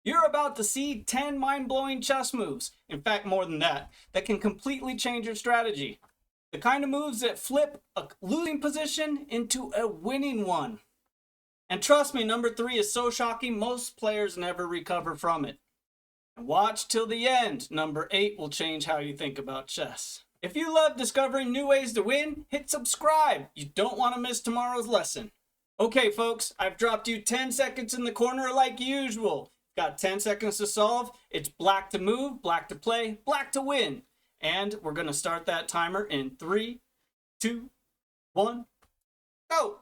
You're about to see 10 mind-blowing chess moves, in fact more than that can completely change your strategy. The kind of moves that flip a losing position into a winning one. And trust me, number 3 is so shocking most players never recover from it. And watch till the end, number 8 will change how you think about chess. If you love discovering new ways to win, hit subscribe. You don't want to miss tomorrow's lesson. Okay folks, I've dropped you 10 seconds in the corner like usual. Got 10 seconds to solve. It's black to move, black to play, black to win. And we're going to start that timer in 3, 2, 1, go!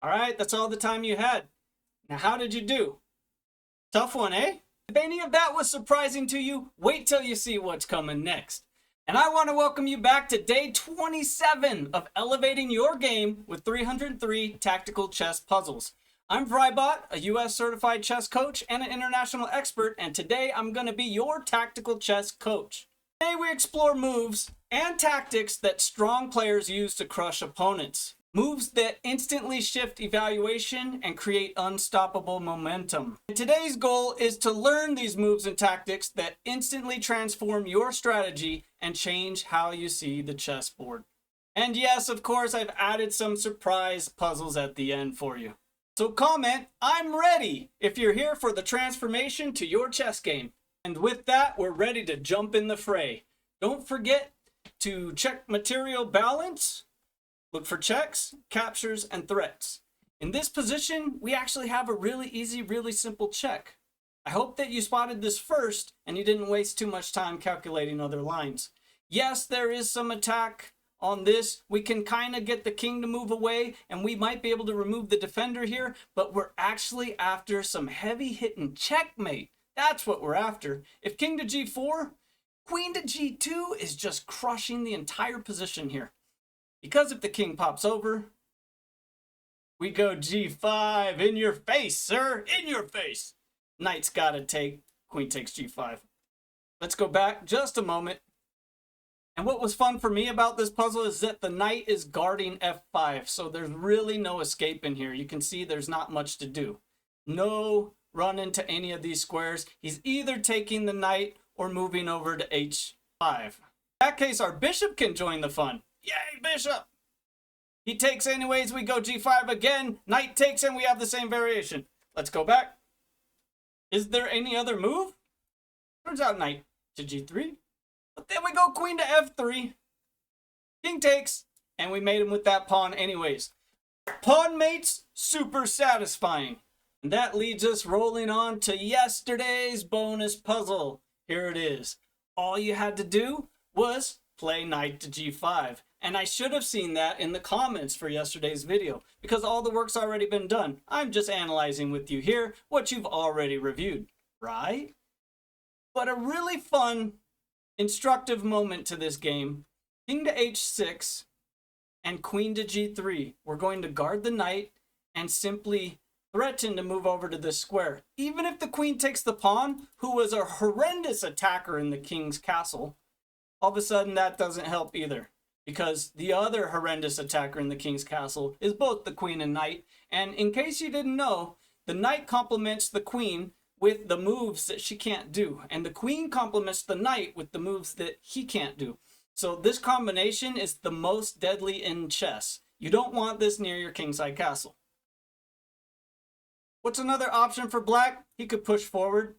Alright, that's all the time you had. Now how did you do? Tough one, eh? If any of that was surprising to you, wait till you see what's coming next. And I want to welcome you back to day 27 of elevating your game with 303 tactical chess puzzles. I'm vryBot, a US certified chess coach and an international expert, and today I'm going to be your tactical chess coach. Today we explore moves and tactics that strong players use to crush opponents. Moves that instantly shift evaluation and create unstoppable momentum. And today's goal is to learn these moves and tactics that instantly transform your strategy and change how you see the chessboard. And yes, of course, I've added some surprise puzzles at the end for you. So comment, "I'm ready," if you're here for the transformation to your chess game. And with that, we're ready to jump in the fray. Don't forget to check material balance. Look for checks, captures, and threats. In this position, we actually have a really easy, really simple check. I hope that you spotted this first and you didn't waste too much time calculating other lines. Yes, there is some attack on this. We can kind of get the king to move away and we might be able to remove the defender here, but we're actually after some heavy hitting checkmate. That's what we're after. If king to g4, queen to g2 is just crushing the entire position here. Because if the king pops over, we go g5, in your face, sir, in your face. Knight's gotta take, queen takes g5. Let's go back just a moment. And what was fun for me about this puzzle is that the knight is guarding f5, so there's really no escape in here. You can see there's not much to do. No run into any of these squares. He's either taking the knight or moving over to h5. In that case, our bishop can join the fun. Yay, bishop! He takes anyways, we go g5 again. Knight takes and we have the same variation. Let's go back. Is there any other move? Turns out knight to g3. But then we go queen to f3. King takes, and we made him with that pawn anyways. Pawn mates, super satisfying. And that leads us rolling on to yesterday's bonus puzzle. Here it is. All you had to do was play knight to g5. And I should have seen that in the comments for yesterday's video, because all the work's already been done. I'm just analyzing with you here what you've already reviewed, right? But a really fun, instructive moment to this game, king to h6 and queen to g3. We're going to guard the knight and simply threaten to move over to this square. Even if the queen takes the pawn, who was a horrendous attacker in the king's castle, all of a sudden that doesn't help either. Because the other horrendous attacker in the king's castle is both the queen and knight. And in case you didn't know, the knight complements the queen with the moves that she can't do. And the queen complements the knight with the moves that he can't do. So this combination is the most deadly in chess. You don't want this near your kingside castle. What's another option for black? He could push forward.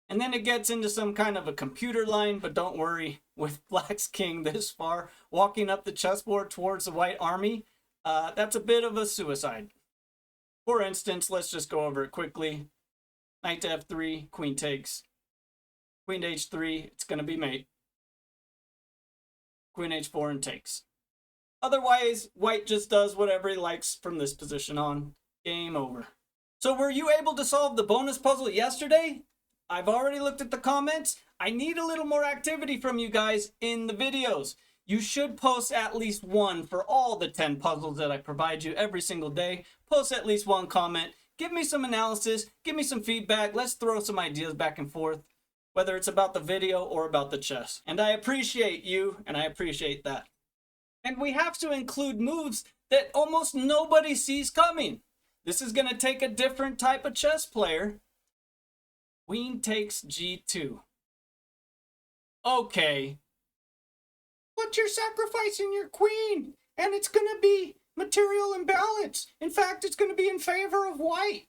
And then it gets into some kind of a computer line, but don't worry, with black's king this far, walking up the chessboard towards the white army, that's a bit of a suicide. For instance, let's just go over it quickly. Knight to f3, queen takes. Queen to h3, it's going to be mate. Queen h4 and takes. Otherwise, white just does whatever he likes from this position on. Game over. So were you able to solve the bonus puzzle yesterday? I've already looked at the comments. I need a little more activity from you guys in the videos. You should post at least one for all the 10 puzzles that I provide you every single day. Post at least one comment. Give me some analysis. Give me some feedback. Let's throw some ideas back and forth. whether it's about the video or about the chess. And I appreciate you, and I appreciate that. And we have to include moves that almost nobody sees coming. This is going to take a different type of chess player. Queen takes g2. Okay. But you're sacrificing your queen, and it's going to be material imbalance. In fact, it's going to be in favor of white.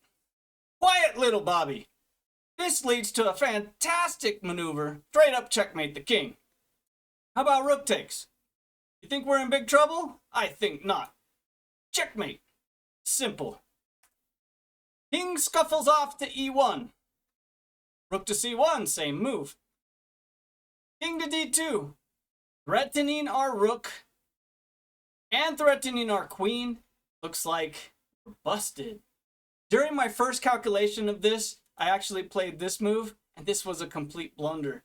Quiet, little Bobby. This leads to a fantastic maneuver. Straight up checkmate the king. How about rook takes? You think we're in big trouble? I think not. Checkmate. Simple. King scuffles off to e1. Rook to c1, same move. King to d2. Threatening our rook and threatening our queen. Looks like we're busted. During my first calculation of this, I actually played this move, and this was a complete blunder.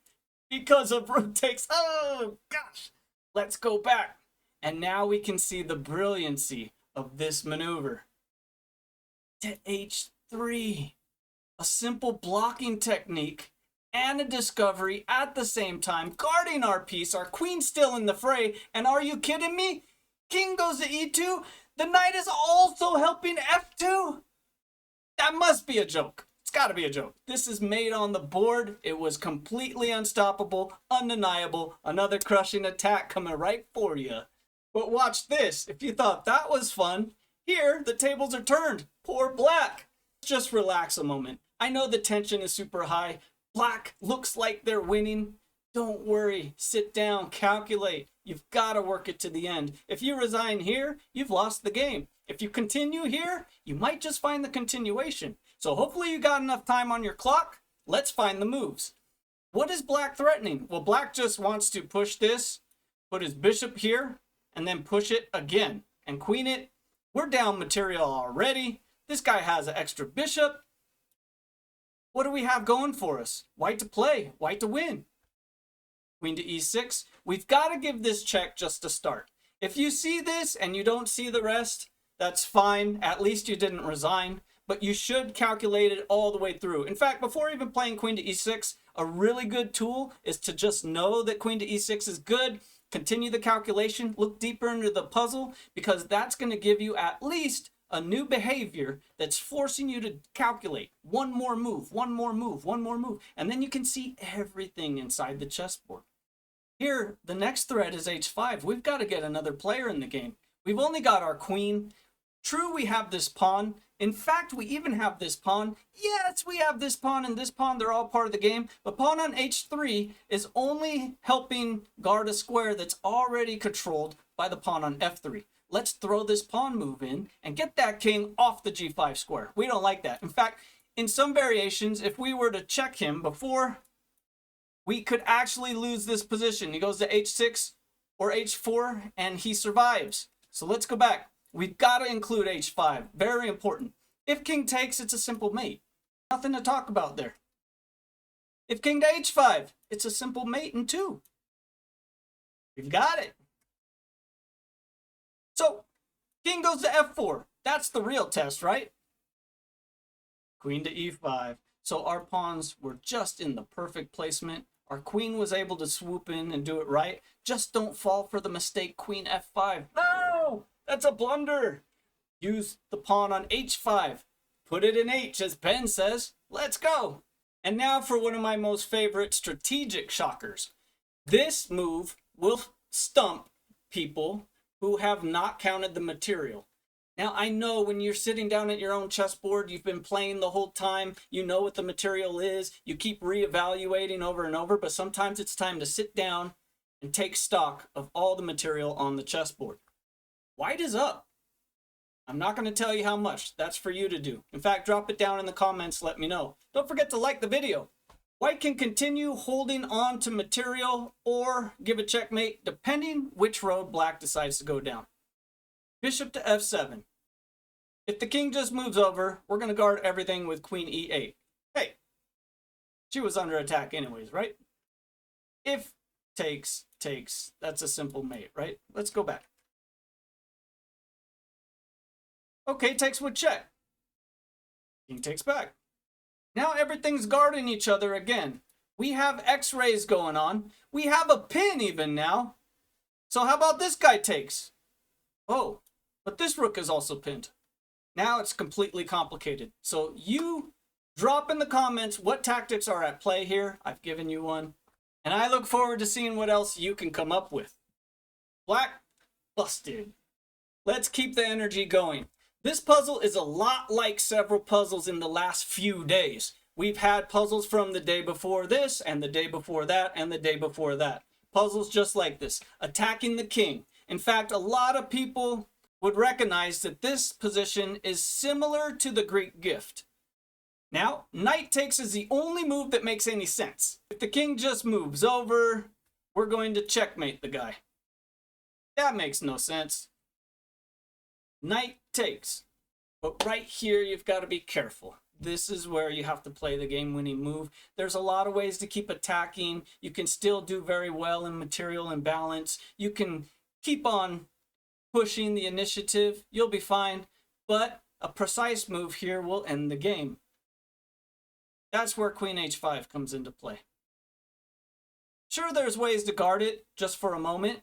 Because of rook takes. Oh, gosh. Let's go back. And now we can see the brilliancy of this maneuver. To h3. A simple blocking technique and a discovery at the same time, guarding our piece, our queen still in the fray. And are you kidding me? King goes to e2. The knight is also helping f2. That must be a joke. It's got to be a joke. This is made on the board. It was completely unstoppable, undeniable. Another crushing attack coming right for you. But watch this. If you thought that was fun, here the tables are turned. Poor black. Just relax a moment. I know the tension is super high. Black looks like they're winning. Don't worry. Sit down. Calculate. You've got to work it to the end. If you resign here, you've lost the game. If you continue here, you might just find the continuation. So hopefully you got enough time on your clock. Let's find the moves. What is black threatening? Well, black just wants to push this, put his bishop here, and then push it again and queen it. We're down material already. This guy has an extra bishop. What do we have going for us? White to play, white to win. Queen to e6. We've got to give this check just to start. If you see this and you don't see the rest, that's fine. At least you didn't resign. But you should calculate it all the way through. In fact, before even playing queen to e6, a really good tool is to just know that queen to e6 is good. Continue the calculation. Look deeper into the puzzle, because that's going to give you at least a new behavior that's forcing you to calculate one more move, one more move, one more move. And then you can see everything inside the chessboard. Here, the next threat is h5. We've got to get another player in the game. We've only got our queen. True, we have this pawn. In fact, we even have this pawn. Yes, we have this pawn and this pawn. They're all part of the game. But pawn on h3 is only helping guard a square that's already controlled by the pawn on f3. Let's throw this pawn move in and get that king off the g5 square. We don't like that. In fact, in some variations, if we were to check him before, we could actually lose this position. He goes to h6 or h4 and he survives. So let's go back. We've got to include h5. Very important. If king takes, it's a simple mate. Nothing to talk about there. If king to h5, it's a simple mate in 2. We've got it. So, king goes to f4. That's the real test, right? Queen to e5. So our pawns were just in the perfect placement. Our queen was able to swoop in and do it right. Just don't fall for the mistake queen f5. No! That's a blunder. Use the pawn on h5. Put it in h, as Ben says. Let's go. And now for one of my most favorite strategic shockers. This move will stump people who have not counted the material. Now, I know when you're sitting down at your own chessboard, you've been playing the whole time, you know what the material is, you keep reevaluating over and over, but sometimes it's time to sit down and take stock of all the material on the chessboard. White is up. I'm not going to tell you how much. That's for you to do. In fact, drop it down in the comments, let me know. Don't forget to like the video. White can continue holding on to material or give a checkmate, depending which road black decides to go down. Bishop to f7. If the king just moves over, we're going to guard everything with queen e8. Hey, she was under attack anyways, right? If takes, that's a simple mate, right? Let's go back. Okay, takes would check. King takes back. Now everything's guarding each other again. We have x-rays going on. We have a pin even now. So how about this guy takes? Oh, but this rook is also pinned. Now it's completely complicated. So you drop in the comments what tactics are at play here. I've given you one. And I look forward to seeing what else you can come up with. Black busted. Let's keep the energy going. This puzzle is a lot like several puzzles in the last few days. We've had puzzles from the day before this, and the day before that, and the day before that. Puzzles just like this. Attacking the king. In fact, a lot of people would recognize that this position is similar to the Greek gift. Now, knight takes is the only move that makes any sense. If the king just moves over, we're going to checkmate the guy. That makes no sense. Knight takes. But right here, you've got to be careful. This is where you have to play the game-winning move. There's a lot of ways to keep attacking. You can still do very well in material imbalance. You can keep on pushing the initiative. You'll be fine. But a precise move here will end the game. That's where Queen H5 comes into play. Sure, there's ways to guard it just for a moment.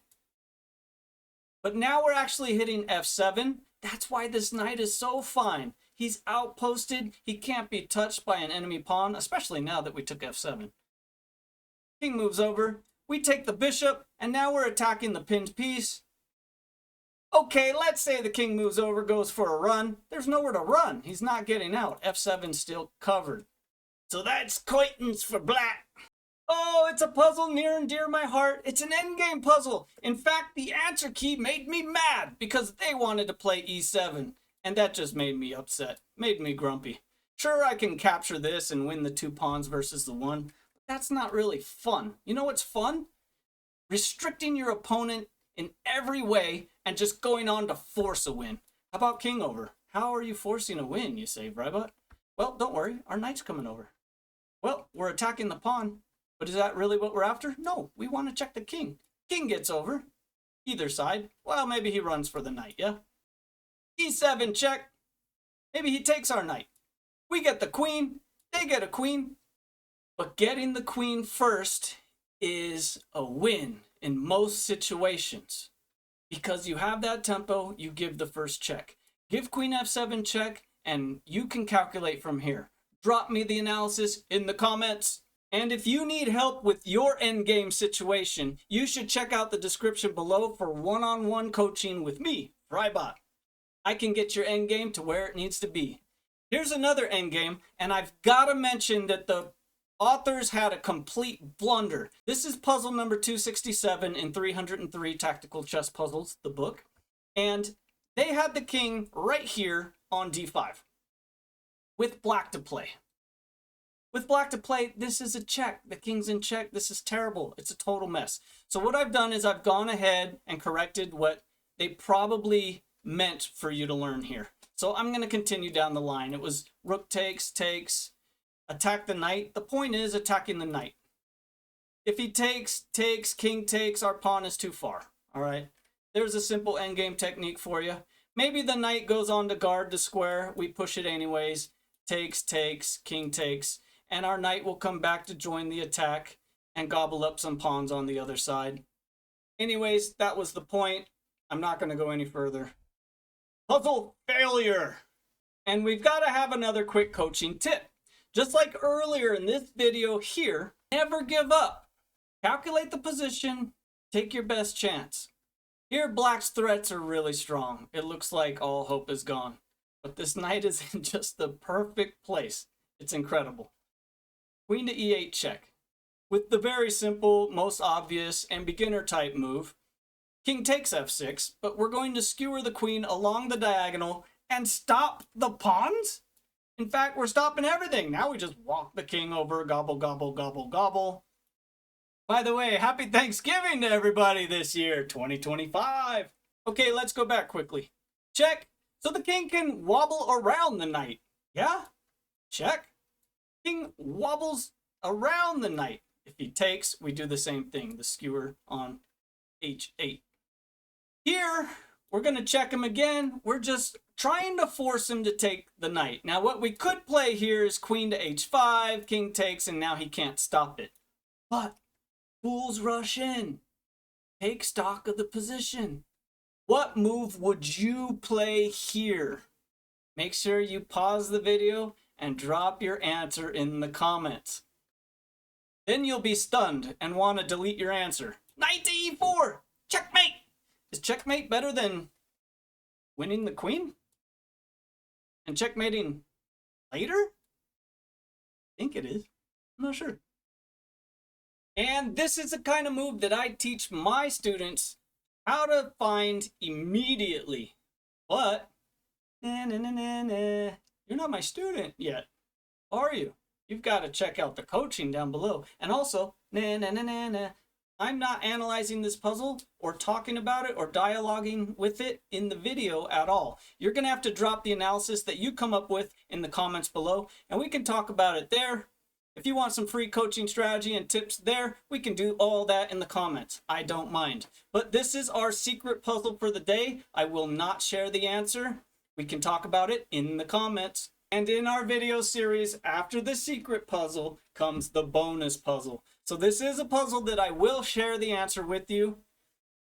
But now we're actually hitting F7. That's why this knight is so fine. He's outposted. He can't be touched by an enemy pawn, especially now that we took F7. King moves over. We take the bishop, and now we're attacking the pinned piece. Okay, let's say the king moves over, goes for a run. There's nowhere to run. He's not getting out. F7's still covered. So that's quitings for black. Oh, it's a puzzle near and dear to my heart. It's an endgame puzzle. In fact, the answer key made me mad because they wanted to play E7. And that just made me upset. Made me grumpy. Sure, I can capture this and win the 2 pawns versus the 1. But that's not really fun. You know what's fun? Restricting your opponent in every way and just going on to force a win. How about king over? How are you forcing a win, you say, vryBot? Well, don't worry. Our knight's coming over. Well, we're attacking the pawn. But is that really what we're after? No, we want to check the king. King gets over. Either side. Well, maybe he runs for the knight, yeah? E7 check. Maybe he takes our knight. We get the queen. They get a queen. But getting the queen first is a win in most situations. Because you have that tempo, you give the first check. Give queen F7 check, and you can calculate from here. Drop me the analysis in the comments. And if you need help with your endgame situation, you should check out the description below for one-on-one coaching with me, vryBot. I can get your endgame to where it needs to be. Here's another endgame, and I've got to mention that the authors had a complete blunder. This is puzzle number 267 in 303 Tactical Chess Puzzles, the book. And they had the king right here on D5 with black to play. With black to play, this is a check. The king's in check. This is terrible. It's a total mess. So what I've done is I've gone ahead and corrected what they probably meant for you to learn here. So I'm going to continue down the line. It was rook takes, takes, attack the knight. The point is attacking the knight. If he takes, takes, king takes, our pawn is too far. All right. There's a simple endgame technique for you. Maybe the knight goes on to guard the square. We push it anyways. Takes, takes, king takes. And our knight will come back to join the attack and gobble up some pawns on the other side. Anyways, that was the point. I'm not going to go any further. Puzzle failure. And we've got to have another quick coaching tip. Just like earlier in this video here, never give up. Calculate the position. Take your best chance. Here, black's threats are really strong. It looks like all hope is gone. But this knight is in just the perfect place. It's incredible. Queen to E8 check. With the very simple, most obvious, and beginner type move, king takes F6, but we're going to skewer the queen along the diagonal and stop the pawns? In fact, we're stopping everything. Now we just walk the king over, gobble, gobble, gobble, gobble. By the way, happy Thanksgiving to everybody this year, 2025. Okay, let's go back quickly. Check. So the king can wobble around the knight. Yeah? Check. King wobbles around the knight. If he takes, we do the same thing, the skewer on H8. Here, we're going to check him again. We're just trying to force him to take the knight. Now, what we could play here is queen to H5, king takes, and now he can't stop it. But fools rush in. Take stock of the position. What move would you play here? Make sure you pause the video and drop your answer in the comments. Then you'll be stunned and want to delete your answer. Knight to e4! Checkmate! Is checkmate better than winning the queen? And checkmating later? I think it is. I'm not sure. And this is the kind of move that I teach my students how to find immediately. But, you're not my student yet, are you? You've got to check out the coaching down below. And also, I'm not analyzing this puzzle or talking about it or dialoguing with it in the video at all. You're going to have to drop the analysis that you come up with in the comments below, and we can talk about it there. If you want some free coaching strategy and tips there, we can do all that in the comments. I don't mind. But this is our secret puzzle for the day. I will not share the answer. We can talk about it in the comments. And in our video series, after the secret puzzle comes the bonus puzzle. So this is a puzzle that I will share the answer with you,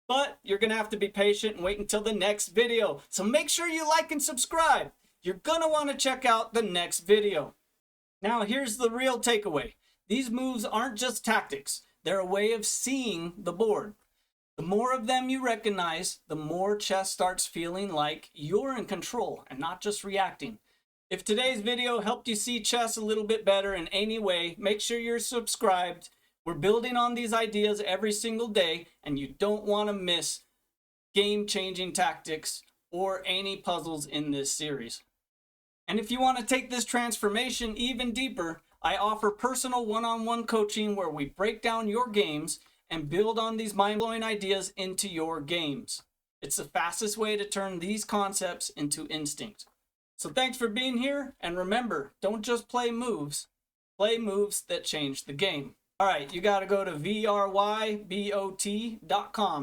but you're going to have to be patient and wait until the next video. So make sure you like and subscribe. You're going to want to check out the next video. Now here's the real takeaway. These moves aren't just tactics. They're a way of seeing the board. The more of them you recognize, the more chess starts feeling like you're in control and not just reacting. If today's video helped you see chess a little bit better in any way, make sure you're subscribed. We're building on these ideas every single day, and you don't want to miss game-changing tactics or any puzzles in this series. And if you want to take this transformation even deeper, I offer personal one-on-one coaching where we break down your games and build on these mind-blowing ideas into your games. It's the fastest way to turn these concepts into instinct. So thanks for being here, and remember, don't just play moves that change the game. All right, you got to go to vryBot.com.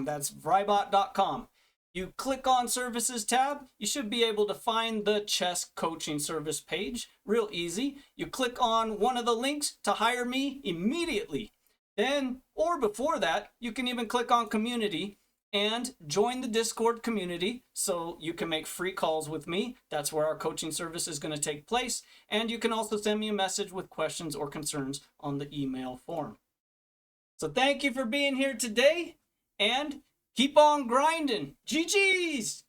That's vryBot.com. You click on Services tab, you should be able to find the chess coaching service page. Real easy. You click on one of the links to hire me immediately. Then, or before that, you can even click on Community and join the Discord community so you can make free calls with me. That's where our coaching service is going to take place. And you can also send me a message with questions or concerns on the email form. So thank you for being here today, and keep on grinding. GG's!